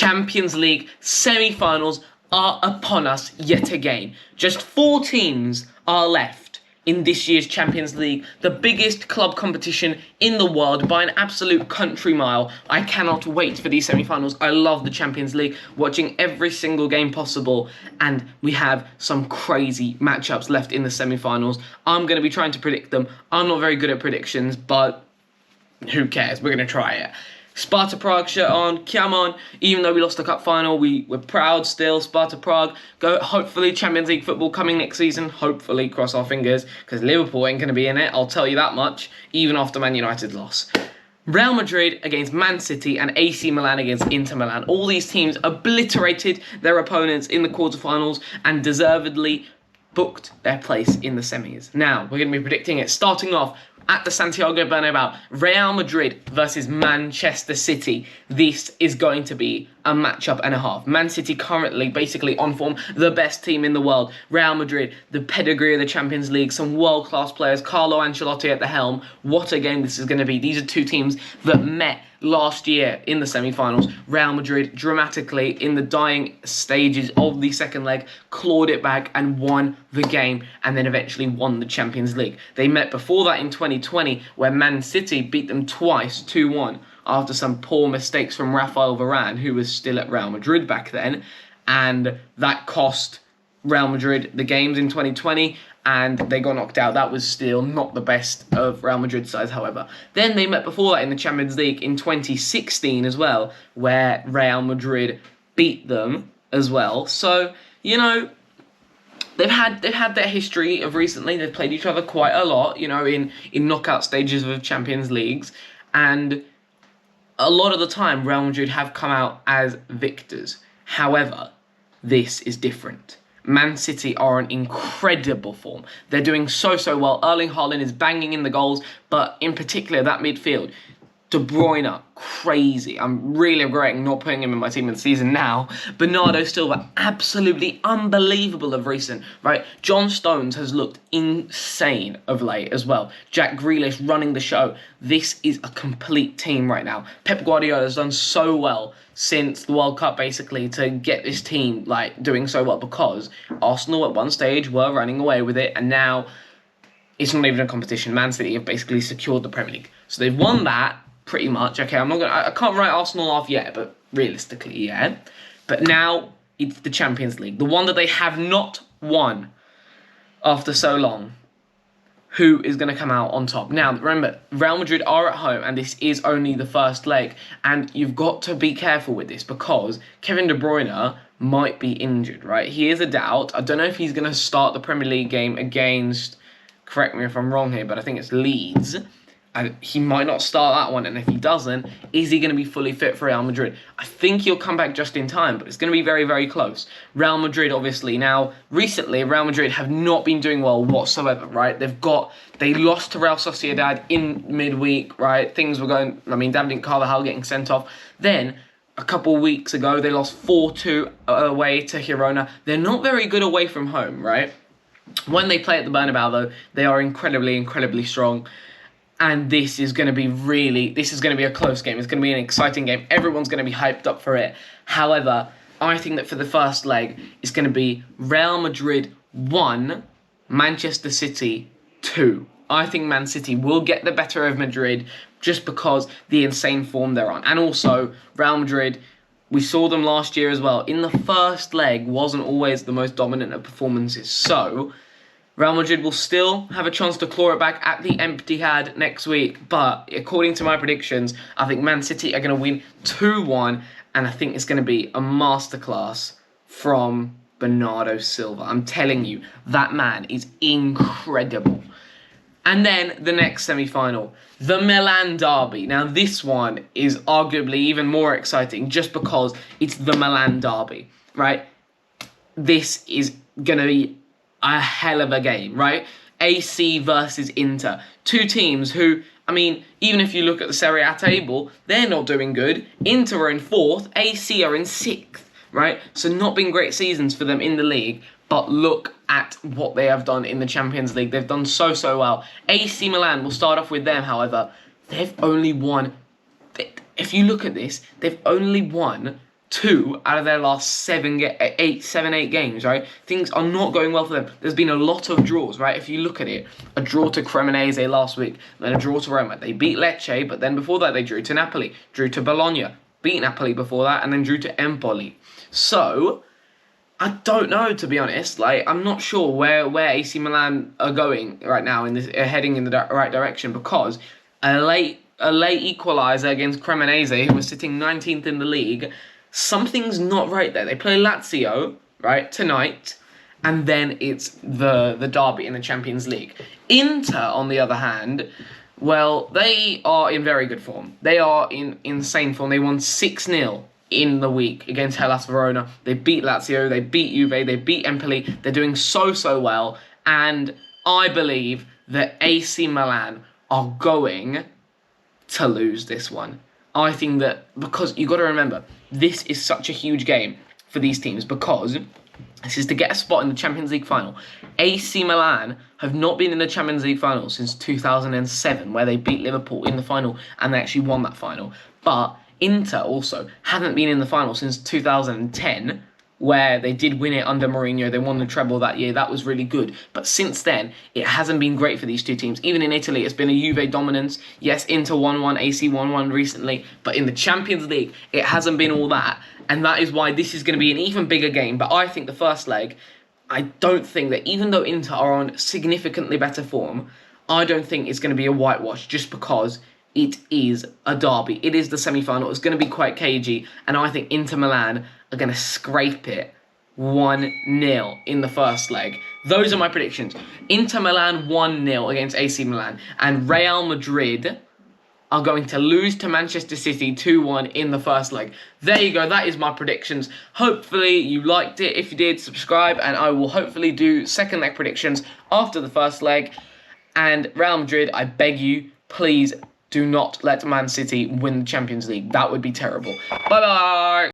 Champions League semi-finals are upon us yet again. Just 4 teams are left in this year's Champions League, the biggest club competition in the world by an absolute country mile. I cannot wait for these semi-finals. I love the Champions League, watching every single game possible, and we have some crazy matchups left in the semi-finals. I'm going to be trying to predict them. I'm not very good at predictions, but who cares? We're going to try it. Sparta Prague shirt on, come on. Even though we lost the cup final, we're proud still. Sparta Prague, go. Hopefully Champions League football coming next season. Hopefully, cross our fingers, because Liverpool ain't going to be in it, I'll tell you that much, even after Man United's loss. Real Madrid against Man City and AC Milan against Inter Milan. All these teams obliterated their opponents in the quarterfinals and deservedly booked their place in the semis. Now, we're going to be predicting it, starting off at the Santiago Bernabeu, Real Madrid versus Manchester City. This is going to be a matchup and a half. Man City currently basically on form, the best team in the world. Real Madrid, the pedigree of the Champions League, some world-class players, Carlo Ancelotti at the helm. What a game this is going to be. These are two teams that met last year in the semi-finals. Real Madrid dramatically in the dying stages of the second leg clawed it back and won the game, and then eventually won the Champions League. They met before that in 2020 where Man City beat them twice 2-1 after some poor mistakes from Rafael Varane, who was still at Real Madrid back then, and that cost Real Madrid the games in 2020, and they got knocked out. That was still not the best of Real Madrid's sides, however. Then they met before that in the Champions League in 2016 as well, where Real Madrid beat them as well. So, you know, they've had their history of recently. They've played each other quite a lot, you know, in knockout stages of Champions Leagues, and a lot of the time Real Madrid have come out as victors. However, this is different. Man City are in incredible form. They're doing so well. Erling Haaland is banging in the goals, but in particular that midfield, De Bruyne, crazy. I'm really regretting not putting him in my team of the season now. Bernardo Silva, absolutely unbelievable of recent, right? John Stones has looked insane of late as well. Jack Grealish running the show. This is a complete team right now. Pep Guardiola has done so well since the World Cup, basically, to get this team like doing so well, because Arsenal at one stage were running away with it, and now it's not even a competition. Man City have basically secured the Premier League. So they've won that pretty much. Okay, I can't write Arsenal off yet, but realistically, yeah. But now it's the Champions League, the one that they have not won after so long. Who is going to come out on top? Now, remember, Real Madrid are at home, and this is only the first leg. And you've got to be careful with this, because Kevin De Bruyne might be injured, right? He is a doubt. I don't know if he's going to start the Premier League game against, correct me if I'm wrong here, but I think it's Leeds. And he might not start that one, and if he doesn't, is he going to be fully fit for Real Madrid? I think he'll come back just in time, but it's going to be very close. Real Madrid, obviously, now, recently, Real Madrid have not been doing well whatsoever, right? They lost to Real Sociedad in midweek, right? Things were going, David Carvajal getting sent off. Then, a couple of weeks ago, they lost 4-2 away to Girona. They're not very good away from home, right? When they play at the Bernabeu, though, they are incredibly strong. And this is going to be a close game. It's going to be an exciting game. Everyone's going to be hyped up for it. However, I think that for the first leg, it's going to be Real Madrid 1, Manchester City 2. I think Man City will get the better of Madrid just because the insane form they're on. And also, Real Madrid, we saw them last year as well. In the first leg, wasn't always the most dominant of performances. So Real Madrid will still have a chance to claw it back at the Etihad next week. But according to my predictions, I think Man City are going to win 2-1. And I think it's going to be a masterclass from Bernardo Silva. I'm telling you, that man is incredible. And then the next semi-final, the Milan derby. Now this one is arguably even more exciting just because it's the Milan derby, right? This is going to be a hell of a game, right? AC versus Inter. Two teams who, even if you look at the Serie A table, they're not doing good. Inter are in 4th, AC are in 6th, right? So not been great seasons for them in the league, but look at what they have done in the Champions League. They've done so well. AC Milan, we'll start off with them, however. They've only won, if you look at this, they've only won 2 out of their last 7, 8 games, right? Things are not going well for them. There's been a lot of draws, right? If you look at it, a draw to Cremonese last week, then a draw to Roma. They beat Lecce, but then before that they drew to Napoli, drew to Bologna, beat Napoli before that, and then drew to Empoli. So, I don't know, to be honest. Like, I'm not sure where AC Milan are going right now, heading in the right direction, because a late equaliser against Cremonese, who was sitting 19th in the league, something's not right there. They play Lazio, right, tonight, and then it's the derby in the Champions League. Inter, on the other hand, well, they are in very good form. They are in insane form. They won 6-0 in the week against Hellas Verona. They beat Lazio, they beat Juve, they beat Empoli. They're doing so well, and I believe that AC Milan are going to lose this one. I think that, because you got to remember, this is such a huge game for these teams, because this is to get a spot in the Champions League final. AC Milan have not been in the Champions League final since 2007, where they beat Liverpool in the final and they actually won that final. But Inter also haven't been in the final since 2010, where they did win it under Mourinho. They won the treble that year. That was really good. But since then, it hasn't been great for these two teams. Even in Italy, it's been a Juve dominance. Yes, Inter 1-1, AC 1-1 recently. But in the Champions League, it hasn't been all that. And that is why this is going to be an even bigger game. But I think the first leg, I don't think that, even though Inter are on significantly better form, I don't think it's going to be a whitewash, just because it is a derby. It is the semi-final. It's going to be quite cagey. And I think Inter Milan are going to scrape it 1-0 in the first leg. Those are my predictions. Inter Milan 1-0 against AC Milan. And Real Madrid are going to lose to Manchester City 2-1 in the first leg. There you go. That is my predictions. Hopefully you liked it. If you did, subscribe. And I will hopefully do second leg predictions after the first leg. And Real Madrid, I beg you, please do not let Man City win the Champions League. That would be terrible. Bye-bye.